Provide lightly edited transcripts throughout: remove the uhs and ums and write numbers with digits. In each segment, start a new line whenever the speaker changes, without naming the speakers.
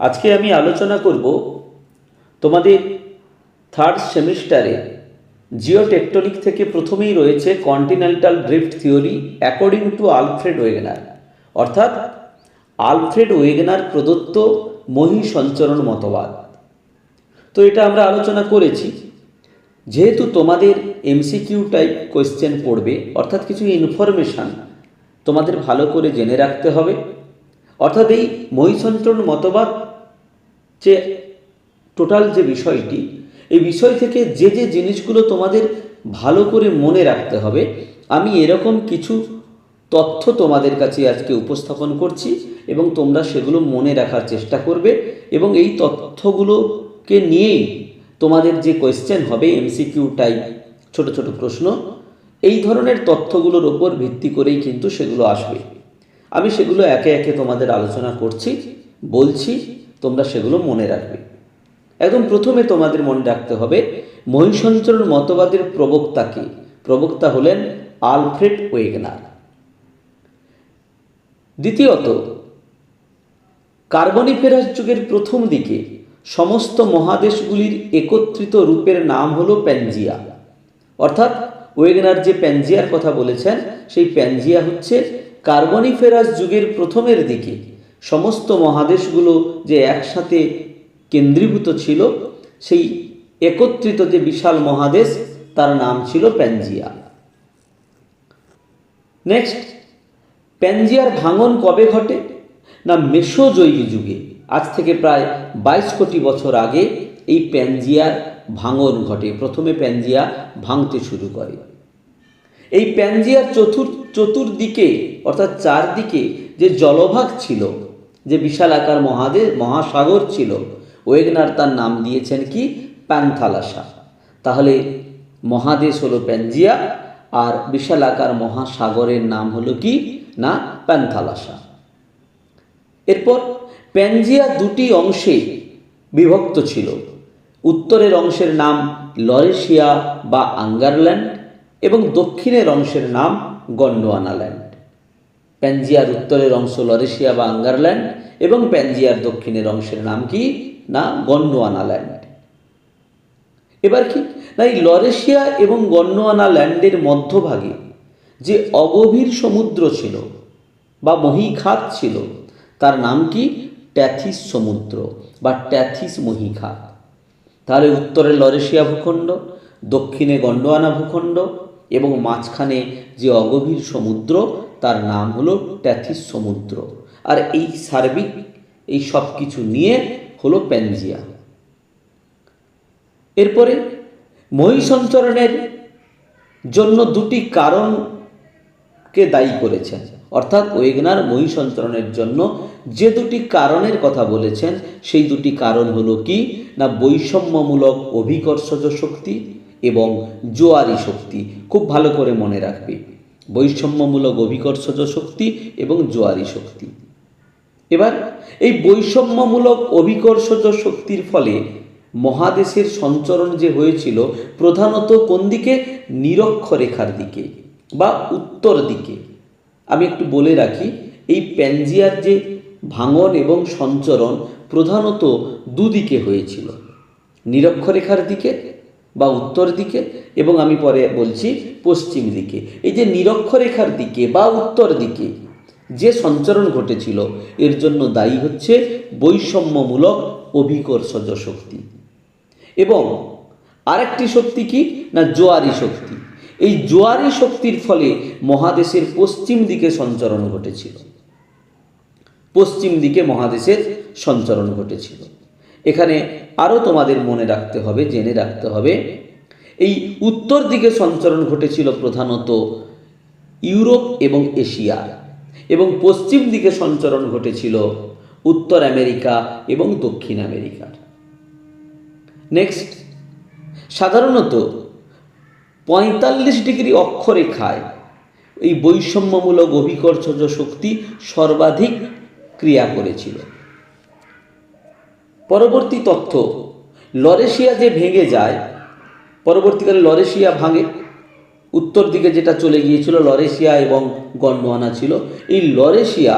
আজকে আমি আলোচনা করব তোমাদের থার্ড সেমিস্টারে জিওটেকটনিক থেকে প্রথমেই রয়েছে continental drift theory according to Alfred Wegener, অর্থাৎ আলফ্রেড ওয়েগনার প্রদত্ত মহীসঞ্চরণ মতবাদ। তো এটা আমরা আলোচনা করেছি। যেহেতু তোমাদের এমসিকিউ টাইপ কোয়েশ্চেন পড়বে, অর্থাৎ কিছু ইনফরমেশান তোমাদের ভালো করে জেনে রাখতে হবে। অর্থাৎ এই মহীসঞ্চরণ মতবাদ যে টোটাল যে বিষয়টি, এই বিষয় থেকে যে যে জিনিসগুলো তোমাদের ভালো করে মনে রাখতে হবে, আমি এরকম কিছু তথ্য তোমাদের কাছে আজকে উপস্থাপন করছি এবং তোমরা সেগুলো মনে রাখার চেষ্টা করবে। এবং এই তথ্যগুলোকে নিয়েই তোমাদের যে কোয়েশ্চেন হবে এমসিকিউ টাইপ ছোট ছোট প্রশ্ন, এই ধরনের তথ্যগুলোর ওপর ভিত্তি করেই কিন্তু সেগুলো আসবে। আমি সেগুলো একে একে তোমাদের আলোচনা করছি, বলছি, তোমরা সেগুলো মনে রাখবে। একদম প্রথমে তোমাদের মনে রাখতে হবে মহীসঞ্চরণ মতবাদের প্রবক্তা কে। প্রবক্তা হলেন আলফ্রেড ওয়েগনার। দ্বিতীয়ত, কার্বনিফেরাস যুগের প্রথম দিকে সমস্ত মহাদেশগুলির একত্রিত রূপের নাম হলো প্যানজিয়া। অর্থাৎ ওয়েগনার যে প্যানজিয়ার কথা বলেছেন, সেই প্যানজিয়া হচ্ছে কার্বনিফেরাস যুগের প্রথমের দিকে সমস্ত মহাদেশগুলো যে একসাথে কেন্দ্রীভূত ছিল, সেই একত্রিত যে বিশাল মহাদেশ, তার নাম ছিল প্যানজিয়া। নেক্সট, প্যানজিয়ার ভাঙন কবে ঘটে? না, মেসোজৈক যুগে। আজ থেকে প্রায় 22 কোটি বছর আগে এই প্যানজিয়ার ভাঙন ঘটে। প্রথমে প্যানজিয়া ভাঙতে শুরু করে। এই প্যানজিয়ার চতুর্দিকে অর্থাৎ চারদিকে যে জলভাগ ছিল, যে বিশাল আকার মহাসাগর ছিল, ওয়েগনার তার নাম দিয়েছেন কি? প্যান্থালাসা। তাহলে মহাদেশ হলো প্যানজিয়া, আর বিশাল আকার মহাসাগরের নাম হলো কি? না, প্যান্থালাসা। এরপর প্যানজিয়া দুটি অংশে বিভক্ত ছিল। উত্তরের অংশের নাম লরেশিয়া বা আঙ্গারল্যান্ড এবং দক্ষিণের অংশের নাম গন্ডোয়ানাল্যান্ড। প্যানজিয়ার উত্তরের অংশ লরেশিয়া বা আঙ্গারল্যান্ড এবং প্যানজিয়ার দক্ষিণের অংশের নাম কি? না, গন্ডোয়ানাল্যান্ড। এবার কি না, এই লরেশিয়া এবং গন্ডোয়ানাল্যান্ডের মধ্যভাগে যে অগভীর সমুদ্র ছিল বা মহীখাত ছিল, তার নাম কি? ট্যাথিস সমুদ্র বা ট্যাথিস মহীখাত। তাহলে উত্তরে লরেশিয়া ভূখণ্ড, দক্ষিণে গন্ডোয়ানা ভূখণ্ড এবং মাঝখানে যে অগভীর সমুদ্র, তার নাম হলো ট্যাথিস সমুদ্র। আর এই সার্বিক এই সব কিছু নিয়ে হলো প্যানজিয়া। এরপরে মহীসঞ্চরণের জন্য দুটি কারণকে দায়ী করেছেন। অর্থাৎ ওয়েগনার মহীসঞ্চরণের জন্য যে দুটি কারণের কথা বলেছেন, সেই দুটি কারণ হলো কি? না, বৈষম্যমূলক অভিকর্ষজ শক্তি এবং জোয়ারি শক্তি। খুব ভালো করে মনে রাখবে, বৈষম্যমূলক অভিকর্ষজ শক্তি এবং জোয়ারি শক্তি। এবার এই বৈষম্যমূলক অভিকর্ষজ শক্তির ফলে মহাদেশের সঞ্চরণ যে হয়েছিল, প্রধানত কোন দিকে? নিরক্ষরেখার দিকে বা উত্তর দিকে। আমি একটু বলে রাখি, এই প্যানজিয়ার যে ভাঙন এবং সঞ্চরণ প্রধানত দুদিকে হয়েছিল, নিরক্ষরেখার দিকে বা উত্তর দিকে, এবং আমি পরে বলছি পশ্চিম দিকে। এই যে নিরক্ষরেখার দিকে বা উত্তর দিকে যে সঞ্চরণ ঘটেছিল, এর জন্য দায়ী হচ্ছে বৈষম্যমূলক অভিকর্ষজ শক্তি। এবং আরেকটি শক্তি কি? না, জোয়ারি শক্তি। এই জোয়ারি শক্তির ফলে মহাদেশের পশ্চিম দিকে সঞ্চরণ ঘটেছিল, পশ্চিম দিকে মহাদেশের সঞ্চরণ ঘটেছিল। এখানে আরও তোমাদের মনে রাখতে হবে, জেনে রাখতে হবে, এই উত্তর দিকে সঞ্চরণ ঘটেছিল প্রধানত ইউরোপ এবং এশিয়ার, এবং পশ্চিম দিকে সঞ্চরণ ঘটেছিল উত্তর আমেরিকা এবং দক্ষিণ আমেরিকার। নেক্সট, সাধারণত 45 ডিগ্রি অক্ষরেখায় এই বৈষম্যমূলক অভিকর্ষজ শক্তি সর্বাধিক ক্রিয়া করেছিল। পরবর্তী তথ্য, লরেশিয়া যে ভেঙে যায়, পরবর্তীকালে লরেশিয়া ভাঙে, উত্তর দিকে যেটা চলে গিয়েছিল লরেশিয়া এবং গন্ডোয়ানা ছিল, এই লরেশিয়া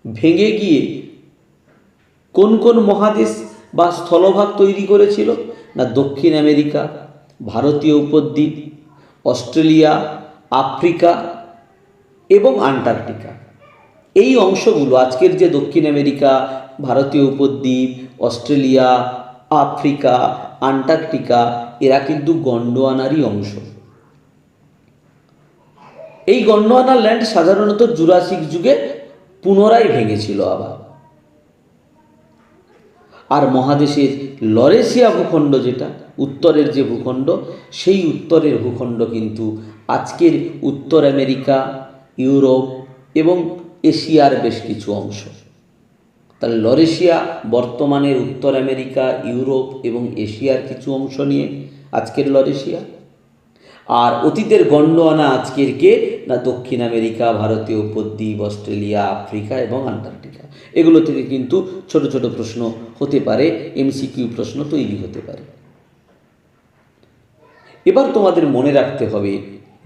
ভেঙে গিয়ে কোন কোন মহাদেশ বা স্থলভাগ তৈরি করেছিল? না দক্ষিণ আমেরিকা, ভারতীয় উপদ্বীপ, অস্ট্রেলিয়া, আফ্রিকা এবং আন্টার্কটিকা। এই অংশগুলো আজকের যে দক্ষিণ আমেরিকা, ভারতীয় উপদ্বীপ, অস্ট্রেলিয়া, আফ্রিকা, আন্টার্কটিকা, এরা কিন্তু গন্ডোয়ানারই অংশ। এই গন্ডোয়ানা ল্যান্ড সাধারণত জুরাসিক যুগে পুনরায় ভেঙেছিল আবার। আর মহাদেশের লরেশিয়া ভূখণ্ড, যেটা উত্তরের যে ভূখণ্ড, সেই উত্তরের ভূখণ্ড কিন্তু আজকের উত্তর আমেরিকা, ইউরোপ এবং এশিয়ার বেশ কিছু অংশ। তাহলে লরেশিয়া বর্তমানের উত্তর আমেরিকা, ইউরোপ এবং এশিয়ার কিছু অংশ নিয়ে আজকের লরেশিয়া। আর অতীতের গন্ডোয়ানা আজকের কে? না দক্ষিণ আমেরিকা, ভারতীয় উপদ্বীপ, অস্ট্রেলিয়া, আফ্রিকা এবং আন্টার্কটিকা। এগুলো থেকে কিন্তু ছোট ছোট প্রশ্ন হতে পারে, এমসিকিউ প্রশ্ন তৈরি হতে পারে। এবার তোমাদের মনে রাখতে হবে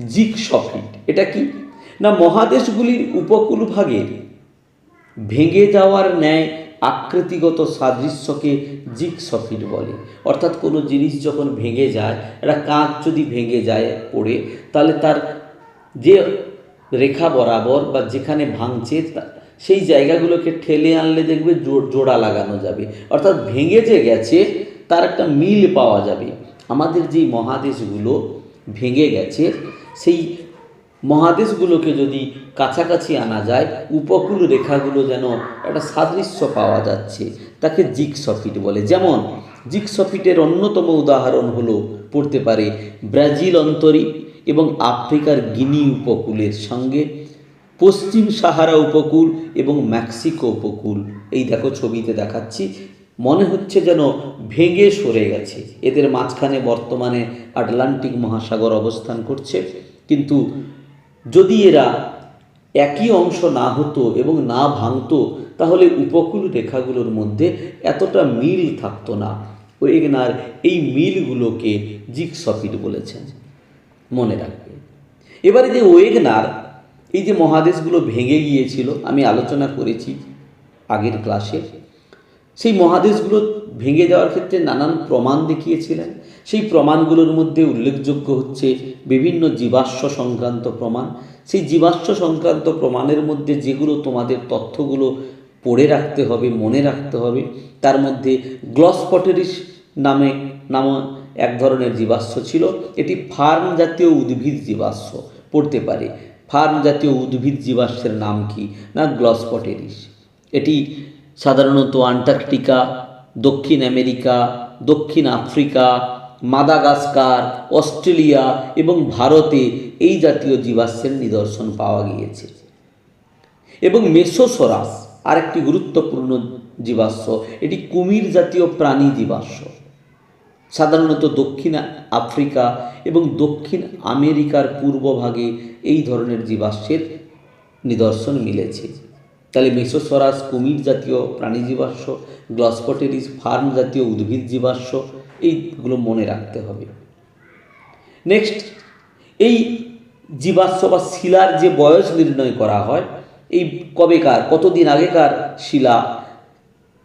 জিগসফিট। এটা কি? না মহাদেশগুলির উপকূল ভাগের ভেঙে যাওয়ার ন্যায় আকৃতিগত সাদৃশ্যকে জিগসফিট বলে। অর্থাৎ কোনো জিনিস যখন ভেঙে যায়, একটা কাঁচ যদি ভেঙে যায় পড়ে, তাহলে তার যে রেখা বরাবর বা যেখানে ভাঙছে সেই জায়গাগুলোকে ঠেলে আনলে দেখবে জোড়া লাগানো যাবে। অর্থাৎ ভেঙে যে গেছে তার একটা মিল পাওয়া যাবে। আমাদের যেই মহাদেশগুলো ভেঙে গেছে, সেই মহাদেশগুলোকে যদি কাছাকাছি আনা যায়, উপকূল রেখাগুলো যেন একটা সাদৃশ্য পাওয়া যাচ্ছে, তাকে জিগসফিট বলে। যেমন জিগসফিটের অন্যতম উদাহরণ হলো পড়তে পারে ব্রাজিল অন্তরীপ এবং আফ্রিকার গিনি উপকূলের সঙ্গে পশ্চিম সাহারা উপকূল এবং মেক্সিকো উপকূল। এই দেখো ছবিতে দেখাচ্ছি, মনে হচ্ছে যেন ভেঙে সরে গেছে। এদের মাঝখানে বর্তমানে আটলান্টিক মহাসাগর অবস্থান করছে। কিন্তু যদি এরা একই অংশ না হতো এবং না ভাঙতো, তাহলে উপকূল রেখাগুলোর মধ্যে এতটা মিল থাকতো না। ওয়েগনার এই মিলগুলোকে জিগসফিট বলেছেন, মনে রাখবে। এবারে যে ওয়েগনার এই যে মহাদেশগুলো ভেঙে গিয়েছিল, আমি আলোচনা করেছি আগের ক্লাসে, সেই মহাদেশগুলো ভেঙে যাওয়ার ক্ষেত্রে নানান প্রমাণ দেখিয়েছিলেন। সেই প্রমাণগুলোর মধ্যে উল্লেখযোগ্য হচ্ছে বিভিন্ন জীবাশ্ম সংক্রান্ত প্রমাণ। সেই জীবাশ্ম সংক্রান্ত প্রমাণের মধ্যে যেগুলো তোমাদের তথ্যগুলো পড়ে রাখতে হবে, মনে রাখতে হবে, তার মধ্যে গ্লসপটেরিস নামে এক ধরনের জীবাশ্ম ছিল। এটি ফার্ন জাতীয় উদ্ভিদ জীবাশ্ম। পড়তে পারে ফার্ন জাতীয় উদ্ভিদ জীবাশ্মের নাম কি? না গ্লসপটেরিস। এটি সাধারণত আন্টার্কটিকা, দক্ষিণ আমেরিকা, দক্ষিণ আফ্রিকা, মাদাগাস্কার, অস্ট্রেলিয়া এবং ভারতে এই জাতীয় জীবাশ্মের নিদর্শন পাওয়া গিয়েছে। এবং মেসোসরাস আরেকটি গুরুত্বপূর্ণ জীবাশ্ম, এটি কুমির জাতীয় প্রাণী জীবাশ্ম। সাধারণত দক্ষিণ আফ্রিকা এবং দক্ষিণ আমেরিকার পূর্বভাগে এই ধরনের জীবাশ্মের নিদর্শন মিলেছে। তাহলে মেসোসরাস কুমির জাতীয় প্রাণী জীবাশ্ম, গ্লসপটেরিস ফার্ন জাতীয় উদ্ভিদ জীবাশ্ম, এইগুলো মনে রাখতে হবে। নেক্সট, এই জীবাশ্ম বা শিলার যে বয়স নির্ণয় করা হয়, এই কবেকার, কতদিন আগেকার শিলা,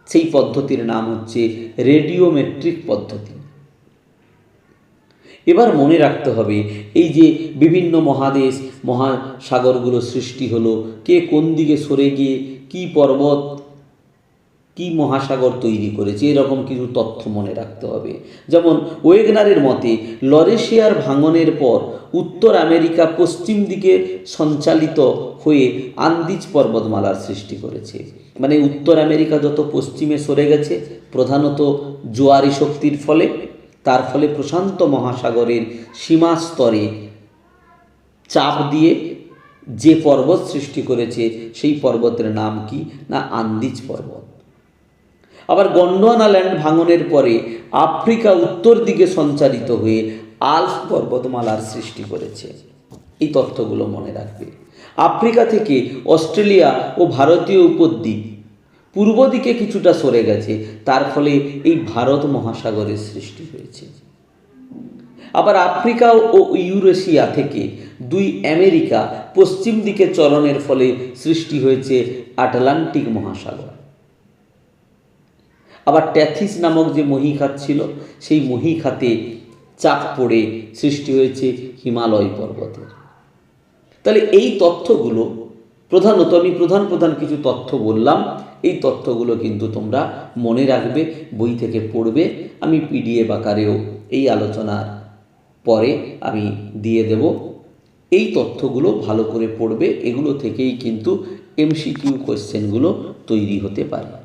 সেই পদ্ধতির নাম হচ্ছে রেডিওমেট্রিক পদ্ধতি। এবার মনে রাখতে হবে এই যে বিভিন্ন মহাদেশ মহাসাগরগুলো সৃষ্টি হলো, কে কোন দিকে সরে গিয়ে কি পর্বত কি মহাসাগর তৈরি করেছে, এরকম কিছু তথ্য মনে রাখতে হবে। যেমন ওয়েগনারের মতে লরেশিয়ার ভাঙনের পর উত্তর আমেরিকা পশ্চিম দিকে সঞ্চালিত হয়ে আন্দিজ পর্বতমালার সৃষ্টি করেছে। মানে উত্তর আমেরিকা যত পশ্চিমে সরে গেছে, প্রধানত জোয়ারি শক্তির ফলে, তার ফলে প্রশান্ত মহাসাগরের সীমা স্তরে চাপ দিয়ে যে পর্বত সৃষ্টি করেছে, সেই পর্বতের নাম কি? না আন্দিজ পর্বত। আবার গন্ডোয়ানা ল্যান্ড ভাঙনের পরে আফ্রিকা উত্তর দিকে সঞ্চালিত হয়ে আল্পস পর্বতমালার সৃষ্টি করেছে। এই তথ্যগুলো মনে রাখবে। আফ্রিকা থেকে অস্ট্রেলিয়া ও ভারতীয় উপদ্বীপ পূর্ব দিকে কিছুটা সরে গেছে, তার ফলে এই ভারত মহাসাগরের সৃষ্টি হয়েছে। আবার আফ্রিকা ও ইউরেশিয়া থেকে দুই আমেরিকা পশ্চিম দিকে চলনের ফলে সৃষ্টি হয়েছে আটলান্টিক মহাসাগর। আবার ট্যাথিস নামক যে মহীখাত ছিল, সেই মহীখাতে চাপ পড়ে সৃষ্টি হয়েছে হিমালয় পর্বতের। তাহলে এই তথ্যগুলো প্রধানত আমি প্রধান কিছু তথ্য বললাম, এই তথ্যগুলো কিন্তু তোমরা মনে রাখবে, বই থেকে পড়বে। আমি পিডিএফ আকারেও এই আলোচনার পরে আমি দিয়ে দেব। এই তথ্যগুলো ভালো করে পড়বে, এগুলো থেকেই কিন্তু এমসিকিউ কোয়েশ্চেনগুলো তৈরি হতে পারে।